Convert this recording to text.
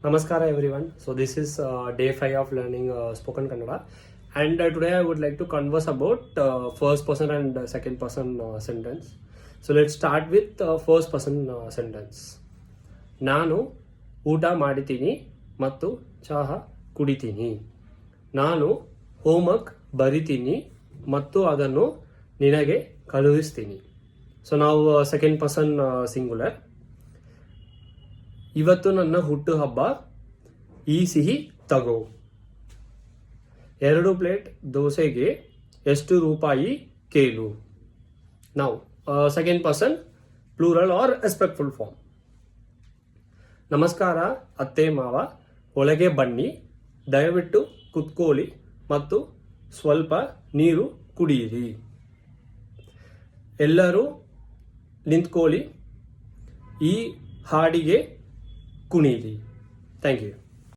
Namaskara everyone. So this is day 5 of learning spoken Kannada, and today I would like to converse about first person and second person sentence. So let's start with first person sentence. ನಾನು ಊಟ ಮಾಡಿತೀನಿ ಮತ್ತು ಚಹಾ ಕುಡಿತೀನಿ. ನಾನು homework ಬರಿತೀನಿ ಮತ್ತು ಅದನ್ನು ನಿನಗೆ ಕಳುಹಿಸ್ತೀನಿ. ಸೊ ನಾವು ಸೆಕೆಂಡ್ ಪರ್ಸನ್ ಸಿಂಗುಲರ್. ಇವತ್ತು ನನ್ನ ಹುಟ್ಟು ಹಬ್ಬ, ಈ ಸಿಹಿ ತಗೋ. 2 ಪ್ಲೇಟ್ ದೋಸೆಗೆ ಎಷ್ಟು ರೂಪಾಯಿ ಕೇಳು. ನಾವು second person plural or respectful form. ನಮಸ್ಕಾರ ಅತ್ತೆ ಮಾವ, ಒಳಗೆ ಬನ್ನಿ, ದಯವಿಟ್ಟು ಕುತ್ಕೊಳ್ಳಿ ಮತ್ತು ಸ್ವಲ್ಪ ನೀರು ಕುಡಿಯಿರಿ. ಎಲ್ಲರೂ ನಿಂತ್ಕೊಳ್ಳಿ, ಈ ಹಾಡಿಗೆ ಕುಣಿಯಿರಿ. Thank you.